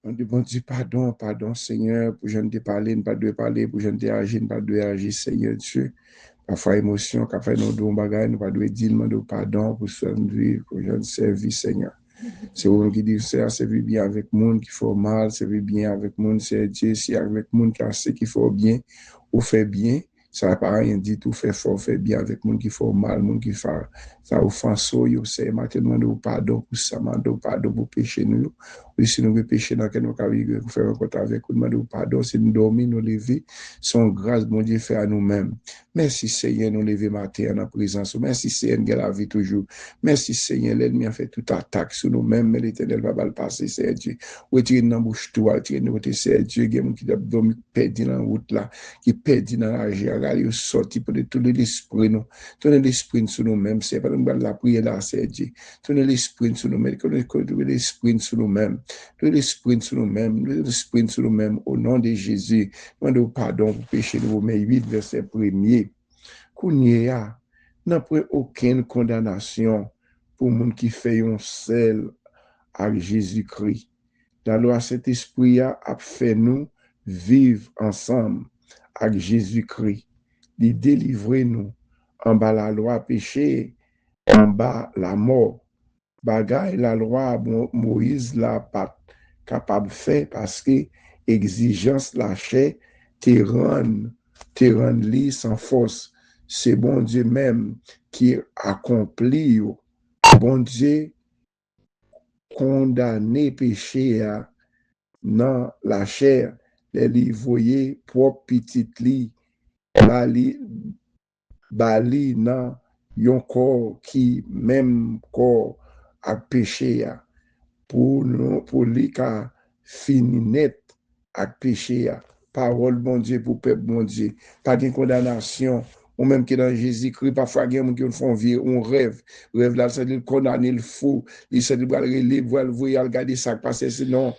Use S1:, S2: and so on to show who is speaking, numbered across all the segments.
S1: On demande pardon, pardon, Seigneur, pour je ne t'ai parlé, ne pas de parler, pour je ne t'ai agi, ne pas de agir, Seigneur Dieu. Parfois, émotion, quand fait nos dons bagages, nous pas de dire, demande pardon pour ce pour je ne servis, Seigneur. C'est vous qui dit, c'est servir bien avec le monde qui fait mal, servir bien avec le monde, c'est Dieu, si avec le monde qui sait qu'il faut bien, ou fait bien, ça n'a pas rien dit, tout fait fort, fait bien avec le monde qui fait mal, le monde qui fait ça offense, c'est maintenant de pardon pour ça, de pardon pour péché nous. Oui, si nous péché dans quel nous avons faire un compte avec nous, demande pardon, si nous dormons, nous lever, son grâce, bon Dieu, fait à nous-mêmes. Merci Seigneur, nous lever matin en présence. Merci Seigneur, nous la vie toujours. Merci Seigneur, l'ennemi a fait toute attaque sur nous-mêmes, mais l'Éternel va pas le passer, Seigneur Dieu. Retirer dans la bouche toi, retirer dans côté, Seigneur Dieu, il y a qui a dormi perdu dans la route là, qui perdu dans la gare, il sorti pour tourner l'esprit, nous. Tourner l'esprit sur nous-mêmes, c'est pas nous la prière là, Seigneur Dieu. Tourner l'esprit sur nous-mêmes, tourner l'esprit sur nous-mêmes, tourner l'esprit sur nous-mêmes, tourner l'esprit sur nous-mêmes, au nom de Jésus. Demandez pardon pour pécher de Romains 8, verset 1er. Kounia, n'a pas aucune condamnation pour les gens qui fait un seul avec Jésus-Christ. La loi Saint-Esprit a fait nous vivre ensemble avec Jésus-Christ. Il délivre nous en bas la loi péché, en bas la mort. Bagaille la loi Moïse l'a pas capable de faire parce que exigence la chair te rend li sans force. C'est bon Dieu même qui accomplit. Bon Dieu condamné péché dans la chair, les voyez propre petit li, bali dans yon corps qui même corps a péché pour lui ka fini net à péché. Parole bon Dieu pour peuple bon Dieu. Pas de condamnation. Ou même qui dans Jésus-Christ, parfois, il y a des gens qui font vivre un rêve. Rêve là, c'est de condamner le fou. Il s'est dit, il va regarder ça passer. Sinon,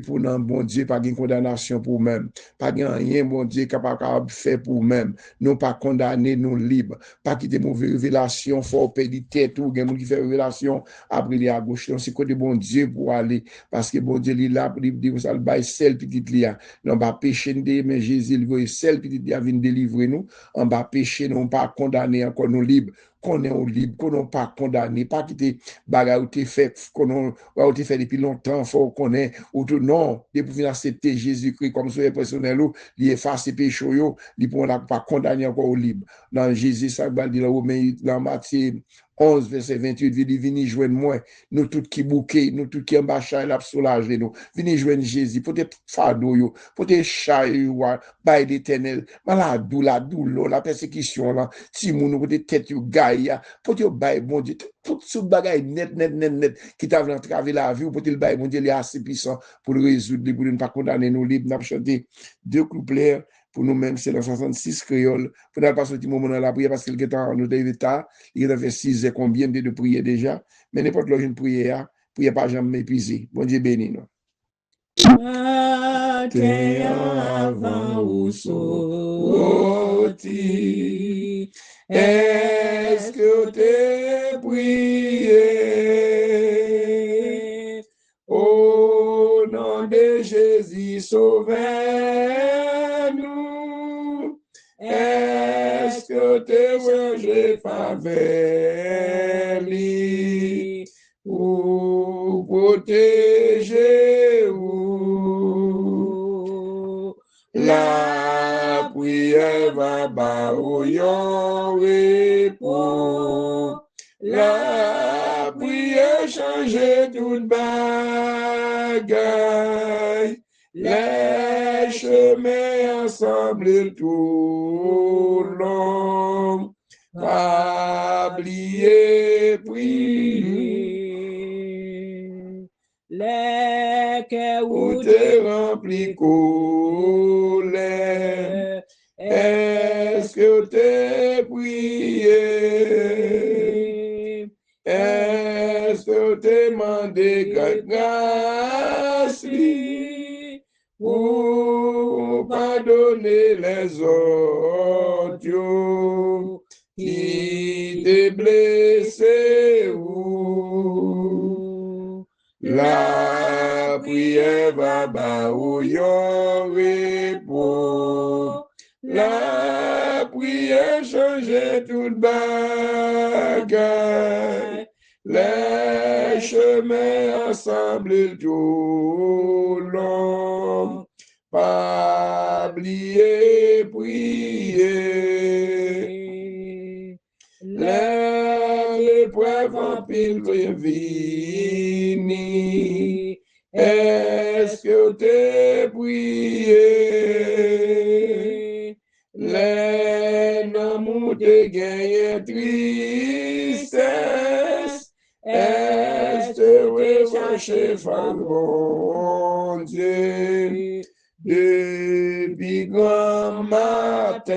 S1: pour non, bon Dieu, pas de condamnation pour même. Pas de rien, bon Dieu, capable de faire pour même. Non pas condamner, nous libres. Pas quitter mauvaise révélation, faut perdre tête ou, il y a des gens qui font révélation, après il est à gauche. Donc, c'est quoi de bon Dieu pour aller. Parce que bon Dieu, il est là, pour dire, ça le bail, celle petite lia. Non, pas péché, mais Jésus, il veut celle petite lia, vient délivrer nous. On va pécher, non pas condamner encore nous libres, qu'on est au libre, qu'on n'est pas condamné, pas quitter bagarre ou te fait, qu'on a fait depuis longtemps, faut qu'on est, ou tout, non, de pouvoir accepter Jésus-Christ comme son personnel, il efface ses péchés, il ne pourra pas condamner encore au libre. Dans Jésus, ça va dire dans Matthieu 11, verset 28, il dit, venez joindre moi, nous tous qui bouquet, nous tous qui embachons, la soulager nous, venez joindre Jésus, pour te fardeau, pour te chailler, bail d'éternel, malade, la douleur, la persécution, là, si moun pour te tête, yo gaïa, pour te bail, bon Dieu, tout ce bagage net, qui t'a vu entraver la vie, pour te le bail, bon Dieu, il est assez puissant pour le résoudre, pour ne pas condamner nous libres, n'a chanté deux couplets, pour nous-mêmes, c'est dans 66 créoles, pour ne pas sortir moment dans la prière, parce qu'il est en nous tard, il a fait 6 heures, combien de prières déjà, mais n'importe quoi une prière pas jamais épuisé. Bon Dieu béni, non.
S2: Matin avant ou sorti, est-ce que t'es prié? Au nom de Jésus, sauvez-nous. Est-ce que t'es rangé faveur ou protéger ou la prière va bas ou yon répond. La prière change toute bagaille. Les chemins ensemble tout long. Pas oublier prier. Les cœurs où t'es rempli colère. Est-ce que t'es prié? Est-ce que t'es demandé grâce pour pardonner les autres qui t'es blessé ou la La prière va ba ou yon repos. La prière change toute bagaille. Les chemins ensemble tout long. Pas oublier prier. L'épreuve en pile vini. Est-ce que t'es prié? Les noms te gagnent tristesse. Est-ce que rechercher bon Dieu depuis grand matin?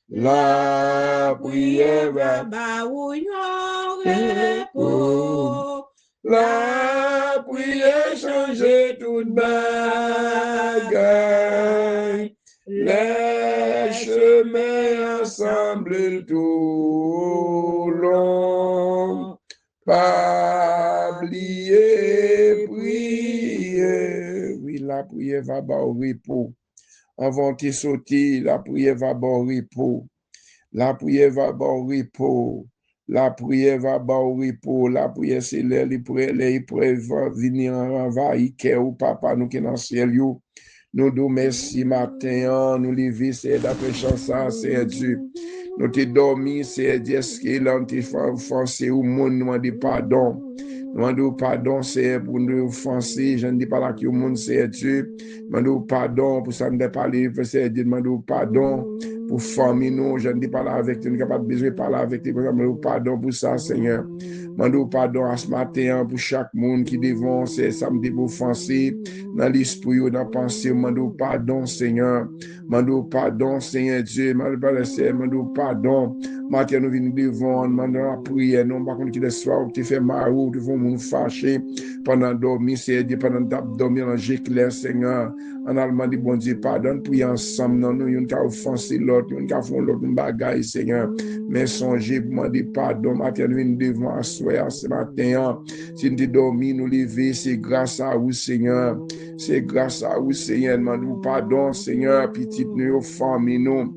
S2: La prière va
S3: ou yon repos.
S2: La prière change toute bagaille. Les chemins ensemble tout long. Pas oublier prier.
S1: Oui, la prière va bas au repos. Avant de sauter, la prière va bas au repos. La prière va bas au repos. La prière va bas au repos. La prière, c'est l'épreuve va venir envahir cœur ou papa nous qui est dans le ciel. Nous nous merci matin, nous lever, c'est d'après chanson, c'est Dieu. Nous te dormi, c'est Dieu, est-ce qu'il a été offensé au monde, nous demandons pardon. Nous demandons pardon, c'est pour nous offenser. Je ne dis pas là que le monde, c'est Dieu. Nous demandons pardon pour ça, nous ne parler, c'est Dieu. Nous demandons pardon pour famille, nous. Je ne dis pas là avec toi, nous sommes capables de besoin de parler avec toi. Nous demandons pardon pour ça, Seigneur. Nous demandons pardon à ce matin pour chaque monde qui devant, c'est samedi pour offenser. Dans l'esprit, dans la pensée, nous demandons pardon, Seigneur. Nous demandons pardon, Seigneur Dieu. Nous demandons pardon. Matin, nous venons devant, nous demandons la prière. Nous, par contre, qui le soir, tu fais marou, tu fais nous fâcher pendant dormir, c'est Dieu, pendant dormir en clair, Seigneur. En allemand, dit bon Dieu, pardonne, prier ensemble. Non, nous, nous avons offensé l'autre, nous avons fait l'autre bagaille, Seigneur. Mais songez pour demander pardon. Matin, nous venons devant soir, ce matin. Si nous dormi, nous lever, c'est grâce à vous, Seigneur. C'est grâce à vous, Seigneur. Demandons pardon, Seigneur. Petite nous, famille, nous.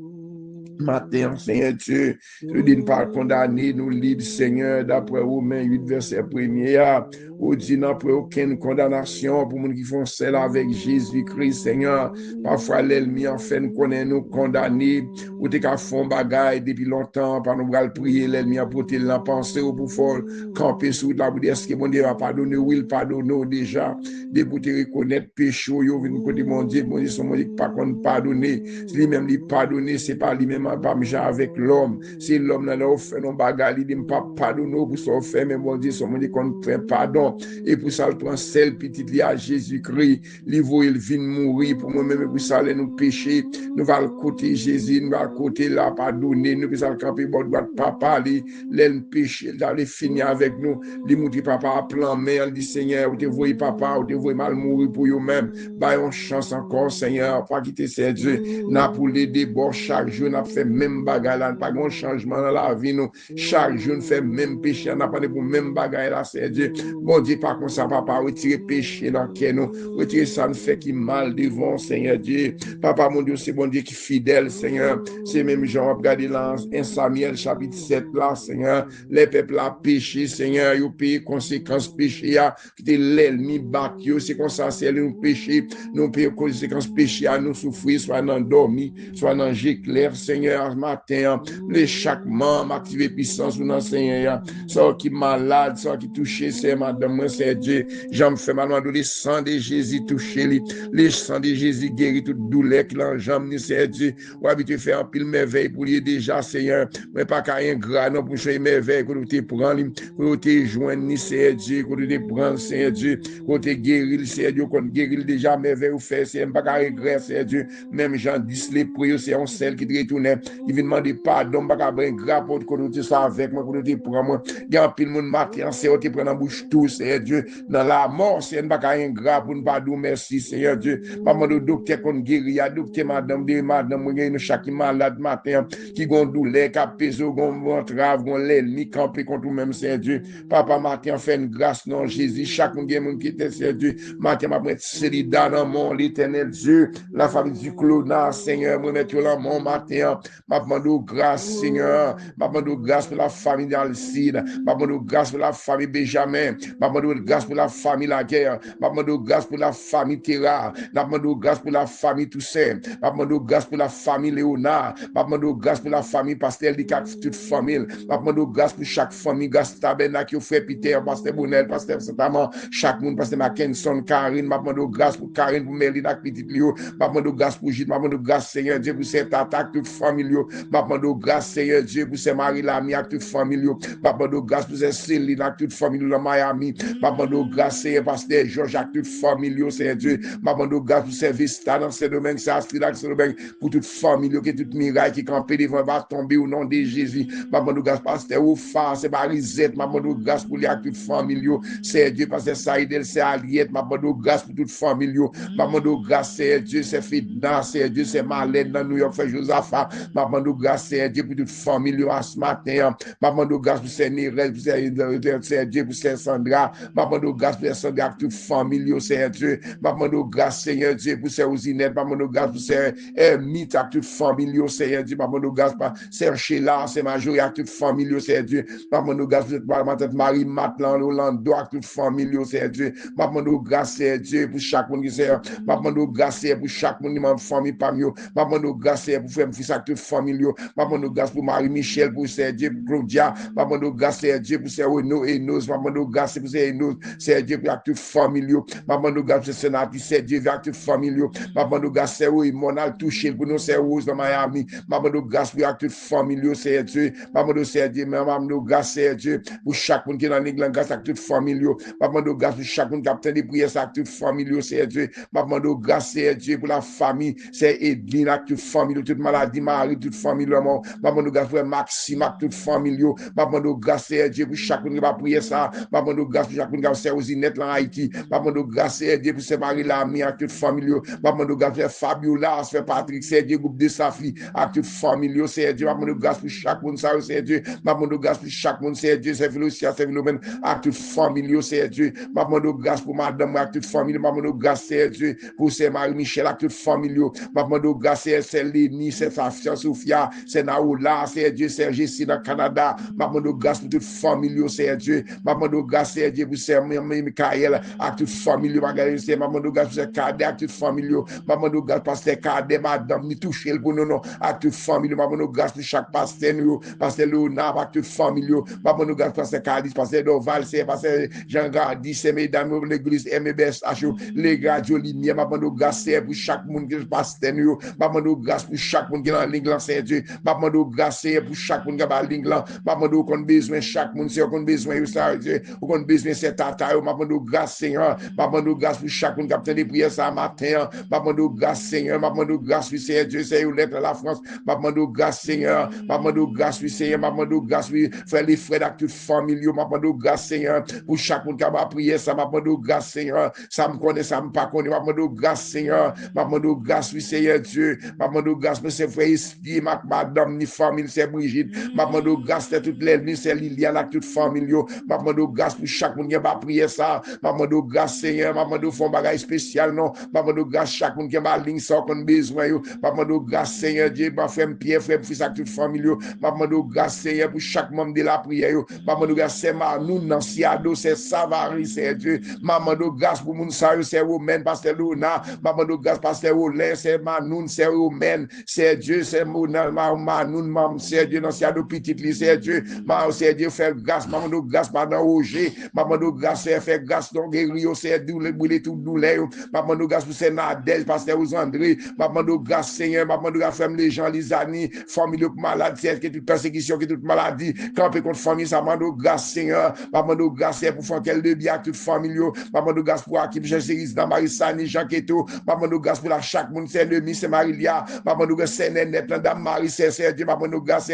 S1: Matin, Seigneur Dieu, nous ne pas condamner, nous libres, Seigneur, d'après Romains 8, verset 1er. Ou dit n'a pas aucune condamnation pour nous qui font celle avec Jésus-Christ, Seigneur. Parfois, l'ennemi en fait nous connaît, nous condamner, ou t'es qu'à fond bagaille depuis longtemps, par nous le prier, l'ennemi a porté la pensée ou pour faire camper sous la bouche. Est-ce que mon Dieu va pardonner? Oui, il pardonne déjà. Dès pour te reconnaître péché, yo venu côté mon Dieu, son Dieu pas qu'on pardonner. Si lui-même lui pardonner, c'est pas lui-même pas avec l'homme. Si l'homme n'a pas fait non bagaille, il dit pas pardonner pour son fait, mais mon Dieu, son Dieu qu'on fait pardon. Et pour ça, il prend celle petite li à Jésus-Christ. Il vient mourir pour moi-même. Et pour ça, nous pécher. Nous allons côté Jésus. Nous allons côté la pardonner. Nous allons camper bon droit papa. L'aile péché. Il allait finir avec nous. Il mouti papa à plan mer. Il dit Seigneur, vous te voyez papa, vous te voyez mal mourir pour vous-même. Bah, on chance encore, Seigneur. Pas quitter ces Dieu. N'a pour les débords chaque jour. N'a fait même bagarre là. Pas grand changement dans la vie. Nous. Chaque jour, nous fait même péché. N'a pas de pour même bagarre là, c'est Dieu. Bon Dieu, par contre, ça, papa, retirer péché dans le nous, retirer ça, nous fait qui mal devant, Seigneur Dieu. Papa, mon Dieu, c'est bon Dieu qui est fidèle, Seigneur. C'est même genre, regardez là, 1 Samuel, chapitre 7, là, Seigneur. Les peuples là, péché, Seigneur, ils payent conséquences péché, qui l'ennemi bat, c'est comme ça, c'est nous péché, nous payons conséquences péché, à nous souffrir, soit dans dormi, soit dans clair, Seigneur, ce matin, les chaque membre, activer puissance, ou dans Seigneur, soit qui malade, soit qui touché, c'est madame, moi, c'est Dieu, j'en fais mal, le sang de Jésus touché, le sang de Jésus guérit toute douleur qui l'enjambe, c'est Dieu, ou habitué faire un pile merveille pour lui déjà, Seigneur, mais pas qu'à un gras, non, pour choisir merveille, que tu te prends, que tu te joignes, c'est Dieu, que tu te prends, c'est Dieu, que tu te guéris, c'est Dieu, qu'on guérit déjà merveille ou fait, c'est pas qu'à regret, c'est Dieu, même Jean 10, les prières, c'est un seul qui te retourne, Seigneur. Il vient demander pardon, pas qu'à prendre grâce pour que tu sois avec moi, pour que tu prends moi. Il y a un pile monde matin, Seigneur, tu prends en bouche tout, Seigneur Dieu. Dans la mort, Seigneur, pas qu'à un grâce pour nous pardon, merci, Seigneur Dieu. Pas de docteur qu'on guérit, docteur madame, nous chaque malade matin, qui gon douleur, qui pèse, gon entrave, gon l'ennemi, campé contre nous-mêmes, Seigneur Dieu. Papa, matin, fait une grâce, non, Jésus, chaque monde qui était, Seigneur Dieu. Matin, m'a mettre solidaire dans mon l'éternel Dieu, la famille du Clona, Seigneur, moi mettre là mon matin, m'a demandé grâce, Seigneur, m'a demandé grâce pour la famille d'Alcide, m'a demandé grâce pour la famille Benjamin, m'a demandé grâce pour la famille La Guerre, m'a demandé grâce pour la famille Terra, m'a demandé grâce pour la famille Toussaint, m'a demandé grâce pour la famille Léonard, m'a demandé grâce pour la famille Pasteur Licat, toute famille, m'a demandé grâce pour chaque famille, grâce Tabernacle, frère Peter, Pasteur Bonel, Pasteur Saint-Amand, chaque monde, Pasteur Mackinson, Karine, m'a demandé grâce pour Karine, pour Merlin, avec petit Lio, m'a demandé grâce pour Gilles, m'a demandé grâce, Seigneur Dieu, pour cette attaque, toute famille, m'a demandé grâce, Seigneur Dieu, pour cette Marie-Lamy, avec toute famille, m'a demandé grâce pour cette Céline, avec toute famille, dans Miami, m'a demandé grâce, Seigneur, Pasteur Georges, avec toute famille, Seigneur Dieu, m'a demandé grâce pour ces Vista, dans ce domaine, c'est Astrid, dans ce domaine, pour toute famille, que toute miraille qui campait devant va tomber au nom de Jésus, m'a demandé grâce, Pasteur Oufa, c'est Marisette, m'a demandé grâce pour les avec toute famille, Seigneur Dieu, Pasteur Saïdel, c'est Aliette, m'a demandé grâce pour toute famille, m'a demandé grâce, Seigneur Dieu, c'est Fidna, Seigneur Dieu, c'est Marlène dans New York, fait Josaphat, m'a demandé grâce, Seigneur Dieu, pour toute famille, à ce matin, m'a demandé grâce pour ces Nérel, pour Seigneur Dieu, pour ces Sandra, m'a demandé grâce pour ces Sandra, toute famille, Seigneur Dieu, m'a demandé grâce, Seigneur Dieu, pour ces Osinette, m'a demandé grâce pour ces Mythes, à toute famille, Seigneur Dieu, m'a demandé grâce pour ces Sheila, ces Majorie, à toute famille, Seigneur Dieu, m'a demandé grâce pour cette Marie Matlan, Orlando, à toute famille, Seigneur Dieu, m'a demandé grâce, Seigneur Dieu, pour chaque monde qui sert, m'a demandé grâce pour chaque monde qui m'a famille parmi eux, m'a demandé grâce pour faire fils à toute famille, m'a demandé grâce pour Marie-Michel, pour Seigneur Dieu, pour Claudia, m'a demandé grâce, Seigneur Dieu, pour Seigneur Renaud et Enos, m'a demandé grâce pour Seigneur Enos, Seigneur Dieu, pour toute famille, m'a demandé grâce pour Sénateur, Seigneur Dieu, pour toute famille, m'a demandé grâce, Seigneur Monal touché pour nous, Seigneur Rose dans Miami, m'a demandé grâce pour toute famille, Seigneur Dieu, m'a demandé, Seigneur Dieu, m'a demandé grâce, Seigneur Dieu, pour chaque monde qui est dans l'église, grâce à toute famille, m'a demandé grâce pour chaque monde qui a obtenu des prières à toute famille, Seigneur Dieu, m'a demandé grâce, Seigneur Dieu, pour la famille, c'est Edwin, à toute famille, toute maladie, Marie, toute famille, m'a demandé grâce pour Maxime, à toute famille, m'a demandé grâce, Seigneur Dieu, pour chaque monde qui va prier ça, m'a demandé grâce pour chaque monde qui va faire aux inettes en Haïti, m'a demandé grâce, Seigneur Dieu, pour ses maris, l'ami, à toute famille, m'a demandé grâce pour Fabiola, pour Patrick, Seigneur Dieu, groupe de Safi, à toute famille, Seigneur Dieu, m'a demandé grâce pour chaque monde, ça, Seigneur Dieu, m'a demandé grâce pour chaque monde, Seigneur Dieu, c'est Philosia, c'est Philomène, à toute famille, Seigneur Dieu, m'a demandé grâce pour madame, à toute famille, m'a demandé grâce, Seigneur Dieu, pour ses Marie-Michel, à toute famille, m'a demandé grâce, c'est Lénie, c'est Safia, Sophia, c'est Naoula, Seigneur Dieu, c'est Jessie dans le Canada, m'a demandé grâce pour toute famille, Seigneur Dieu, m'a demandé grâce, Seigneur Dieu, pour ses Michael, à toute famille, m'a demandé grâce pour ses cadets, à toute famille, m'a demandé grâce pour ses cadets, madame, ni toucher le bon nom, à toute famille, m'a demandé grâce pour chaque pasteur, pasteur Léonard, à toute famille, m'a demandé grâce pour ses cadets, pasteur Doval, c'est pasteur Jean-Gardi, c'est mesdames, l'église MBSH, les radios lumière, m'a demandé grâce pour chaque monde qui passe, m'a demandé grâce pour chaque monde qui est dans l'Ingland, c'est Dieu, m'a demandé grâce pour chaque monde qui est dans l'Ingland, m'a demandé qu'on a besoin, chaque monde, c'est qu'on a besoin, ça, qu'on a besoin, c'est tata, m'a demandé grâce, Seigneur, m'a demandé grâce pour chaque monde qui a obtenu des prières ça matin, m'a demandé grâce, Seigneur, m'a demandé grâce, oui, Seigneur Dieu, c'est une lettre à la France, m'a demandé grâce, Seigneur, m'a demandé grâce, oui, Seigneur, m'a demandé grâce, oui, frère les frères d'actes familiaux, m'a demandé grâce, Seigneur, pour chaque monde qui a prié ça, m'a demandé grâce, Seigneur, ça me connaît, ça me pas connaît, m'a demandé grâce, Seigneur, m'a demandé grâce, oui, Seigneur Dieu, m'a demandé grâce, pour ses frères ici, madame, ni famille, c'est Brigitte, m'a demandé grâce, c'est toute l'ennemi, c'est Liliane, avec toute famille, m'a demandé grâce pour chaque monde qui a prié ça, m'a demandé grâce, Seigneur, m'a demandé font bagage spécial, non, m'a demandé grâce, chaque monde qui a ligne, ça, qu'on a besoin, m'a demandé grâce, Seigneur Dieu, m'a frère Pierre, frère, fils, avec toute famille, m'a demandé grâce, Seigneur, pour chaque membre de la prière, m'a demandé grâce, c'est Manou, Nancy Ado, c'est Savary, c'est Dieu, m'a demandé grâce pour mon salut, c'est Romain, pasteur Luna, m'a demandé grâce, pasteur Olin, c'est Manoun, c'est Romain, c'est Dieu, c'est Manoun, c'est Dieu, Nancy Ado, petit, c'est Dieu, c'est Dieu, faire grâce, m'a demandé grâce, madame Roger, m'a demandé grâce, faire grâce, donc guérir, c'est douleur, brûler tout douleur, m'a demandé grâce pour c'est Nadège, pasteur André, m'a demandé grâce, Seigneur, m'a demandé grâce, les gens, les amis, famille, malade, c'est que toute persécution, que toute maladie, camper contre famille, ça m'a demandé grâce, Seigneur, m'a demandé grâce, pour faire qu'elle de bien, toute famille, m'a demandé grâce pour Akim, Jésus, dans Marie-Sani, Jean Keto, m'a demandé grâce pour la chaque monde, c'est le c'est Marie-Lia, m'a demandé grâce, c'est Néné, tête, Dame Marie, c'est Dieu, maman nous grâce,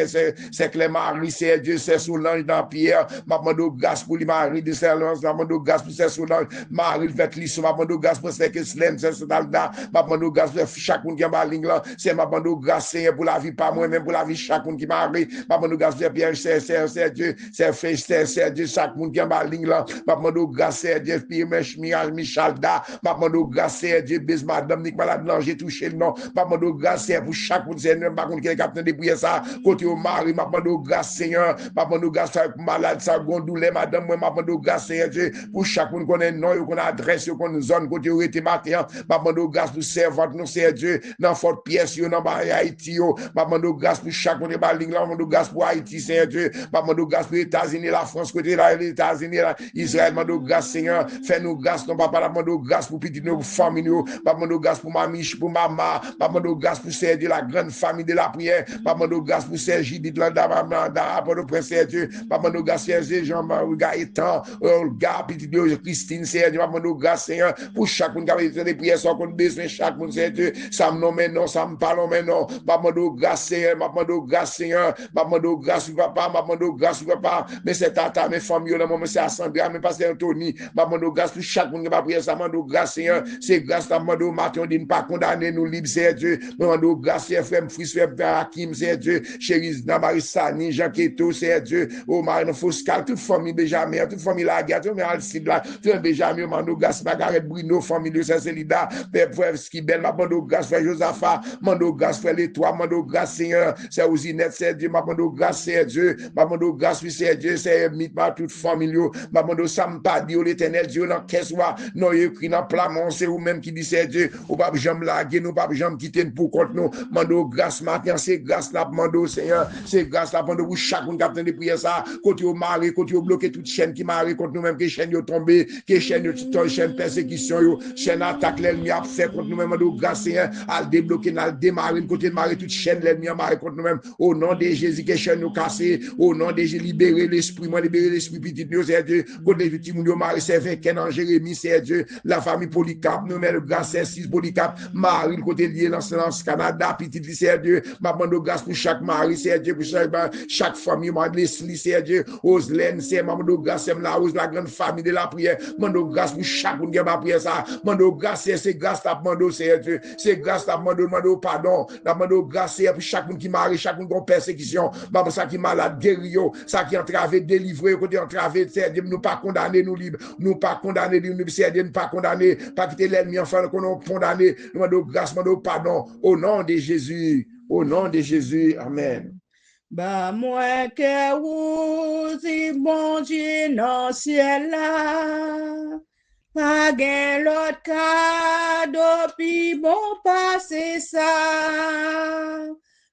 S1: c'est Clément Marie, c'est Dieu, c'est Solange dans Pierre, maman nous grâce pour les Marie de Saint-Lance, maman nous grâce pour c'est Solange, Marie fait l'issue, maman nous grâce pour c'est Keslen, c'est Dalda, maman nous grâce pour chaque monde qui est ma ligne là, c'est maman nous grâce, Seigneur, pour la vie, pas moi, même pour la vie, chaque monde qui m'arrive, maman nous grâce pour Pierre, c'est Dieu, c'est Frère, c'est Dieu, chaque monde qui est ma ligne là, maman nous grâce, c'est Dieu, Pierre, Michalda, maman nous grâce, c'est Dieu, bis madame, Nick malade, non, j'ai touché le nom, maman nous grâce, c'est pour chaque monde, Seigneur, par contre, qui est capable de prier ça, côté au mari, maman nous grâce, Seigneur, maman nous grâce, malade, ça, gondoulé, madame, moi, maman nous grâce, Seigneur, Dieu, pour chaque monde qu'on ait nom, qu'on adresse, qu'on zone, côté où était matin, maman nous grâce pour servante, nous, Seigneur Dieu, dans Fort Pièce, dans Haïti, maman nous grâce pour chaque monde, maman nous grâce pour Haïti, Seigneur Dieu, maman nous grâce pour les États-Unis, la France, côté là, les États-Unis, Israël, maman nous grâce, Seigneur, fais-nous grâce, non, papa, maman nous grâce pour petit, nos familles, maman nous grâce pour mamie, pour maman, maman nous grâce pour Seigneur Dieu, la grande famille de la prière, maman nous grâce pour Sergi, dit là, pour le prince, Seigneur Dieu, maman nous grâce, Seigneur Jean-Marie, Gaëtan, Olga, petit Dieu, Christine, Seigneur Dieu, maman nous grâce, Seigneur, pour chaque monde qui a besoin de prières, sans qu'on besoin, chaque monde, Seigneur Dieu, ça me nomme maintenant, ça me parle maintenant, maman nous grâce, Seigneur, maman nous grâce, Seigneur, maman nous grâce, papa, maman nous grâce, papa, mais c'est tata, mes familles, là, maman, c'est assemblée, mais pasteur Anthony, maman nous grâce, pour chaque monde qui va prier, ça, maman nous grâce, Seigneur, c'est grâce, maman nous matin, on dit, ne pas condamner, nous libres, Seigneur Dieu, maman nous grâce, Seigneur, frère, fils, frère, Hakim, Seigneur Dieu, chérie, Namari Sani, Jean Keto, Seigneur Dieu, oh, Marine Foscal, toute famille Benjamin, toute famille Lagarde, toute famille Alcide, toute Benjamin, maman nous grâce, Margaret Bruno, famille de Saint-Célida, père, frère, Skibel, maman nous grâce, frère Josaphat, maman nous grâce, frère L'Étoile, maman nous grâce, Seigneur, c'est Ouzinette, Seigneur Dieu, maman nous grâce, Seigneur Dieu, maman nous grâce, Seigneur Dieu, c'est Mitma, toute famille, maman nous Sampadi, l'Éternel Dieu, dans qu'est-ce soit, non, écrit dans Plamon, c'est vous-même qui dit, Seigneur Dieu, ou pas jamais laguer, nous pas jamais quitter pour contre nous, maman grâce, matin, c'est grâce là, maman Seigneur, c'est grâce là, maman chaque monde qui a besoin de prier ça, côté au mari, côté au bloqué toute chaîne qui marie contre nous-mêmes, que chaîne yo tombé, que chaîne persécution, yo, chaîne attaque l'ennemi a fait contre nous-mêmes, maman grâce, Seigneur, à débloquer, à démarrer, côté de marie, toute chaîne l'ennemi a marre contre nous-mêmes, au nom de Jésus, que chaîne nous cassé, au nom de Jésus, libérer l'esprit, moi libérer l'esprit petit, nous, c'est Dieu, côté les petits moun marie, c'est vainqueur en Jérémie, c'est Dieu, la famille Polycarpe, nous mettons grâce, c'est 6 Polycarpe, Marie, le côté lié dans Canada, petit, c'est Dieu, maman de grâce pour chaque mari, c'est Dieu, pour chaque famille, maman de Leslie, c'est Dieu, Oslène, c'est maman de grâce, c'est la grande famille de la prière, maman de grâce pour chaque monde qui a prière ça, maman de grâce, c'est grâce à maman c'est Dieu, c'est grâce à maman de pardon, la maman de grâce, c'est pour chaque monde qui marie, chaque monde qui a persécution, maman ça qui malade, guéri, ça qui entravé, délivré, côté entravé, c'est Dieu, nous pas condamner, nous libres, nous pas condamner, nous c'est Dieu, nous pas condamner, pas quitter l'ennemi, enfin, qu'on a condamné, nous de grâce, maman de pardon, au nom de Jésus. Au nom de Jésus, Amen.
S3: Bah, moi que vous, si bon Dieu, non, ciel là, pas gain l'autre cadeau, puis bon, passer ça.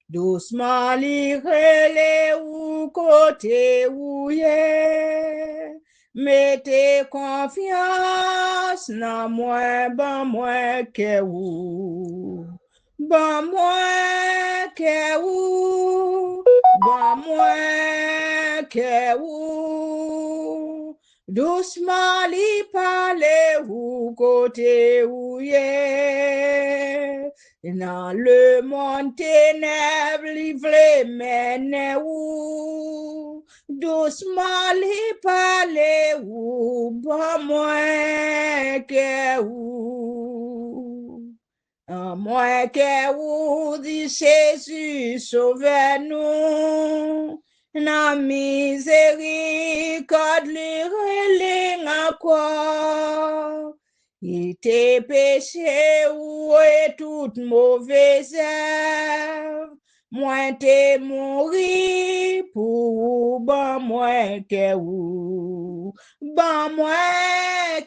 S3: Doucement, lirez ou côté où yé. Mettez confiance dans moi, ben moi que vous. Bon moi que ou, bon moi que ou, doucement li parle ou côté ou yé, dans le monde ténèbres li vle mène ou, doucement li parle ou, bon moi que ou. Moi que vous dit Jésus, sauvez-nous, dans miséricorde, les encore. Il était péché ou est toute mauvaise œuvre. Moi t'es mouru pour bon moi que vous, bon moi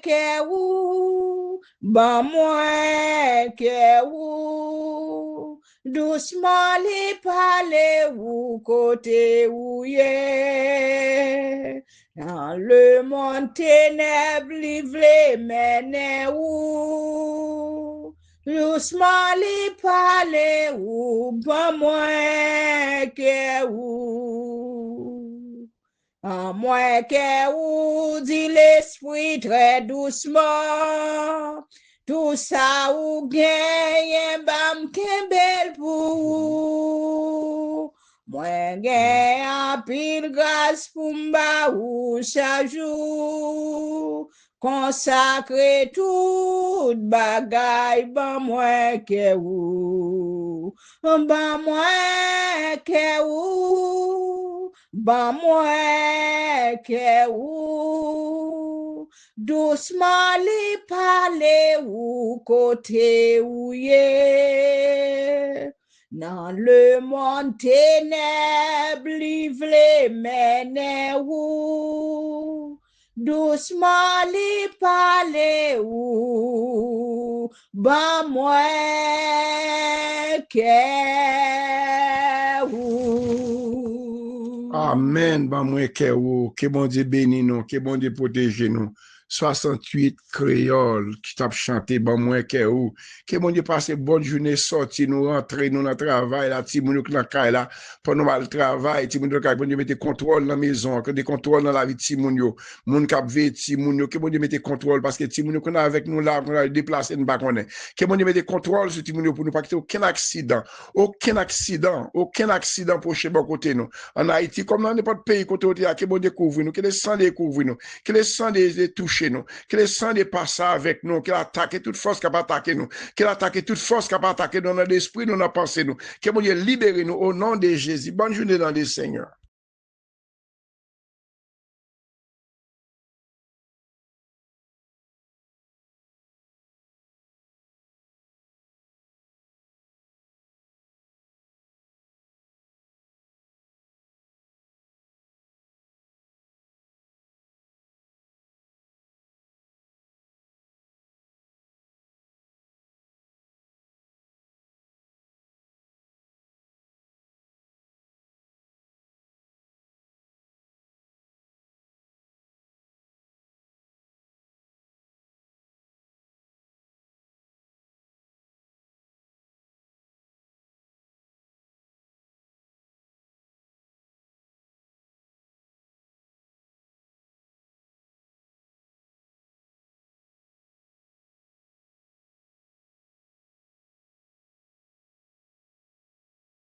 S3: que vous, bon moi que vous, doucement les parler ou côté où yé, dans le monde ténèbres livré mène où. Doucement li parle ou bon moi que ou. En moi que ou dit l'esprit très doucement. tout ça ou gagne bam kembel pour moi gagne un pile grâce pour mba ou chaque jour consacrer tout bagaille ban moi que ou ban moi que ou ban moi que ou doucement li parler ou côté ou dans le monde ténèbres li vle mène ou doucement li parler ou ban moi que ou.
S2: Amen, ban mwen ke ou, que bon Dieu béni nous, que bon Dieu protège nous. 68 créoles qui t'a chanté, ban mwen ke ou, que bon Dieu passe bonne journée sorti, nous rentrer, nous dans le travail, là, ti moun yo ki nan kay là, pour nous aller travail, ti moun yo kay, bon Dieu mette contrôle dans la maison, que des contrôles dans la vie de ti moun yo, moun kap ve ti moun yo, que bon Dieu mette contrôle, parce que ti moun yo qu'on a avec nous là, qu'on a déplacé, nous pas connaît, que bon Dieu mette contrôle sur ti moun yo pour nous pas quitter aucun accident pour chez bon côté nous. En Haïti, comme dans n'importe pays côté où il y a, que bon Dieu couvre nous, que les sangs découvre nous, que les sangs touche nous, que les sangs passe avec nous, qu'il attaque toute force qui a attaqué nous, qu'il attaque toute force qui a attaqué dans notre esprit, dans notre pensée nous, que bon Dieu libère nous au nom de Jésus. Bonne journée dans les Seigneurs.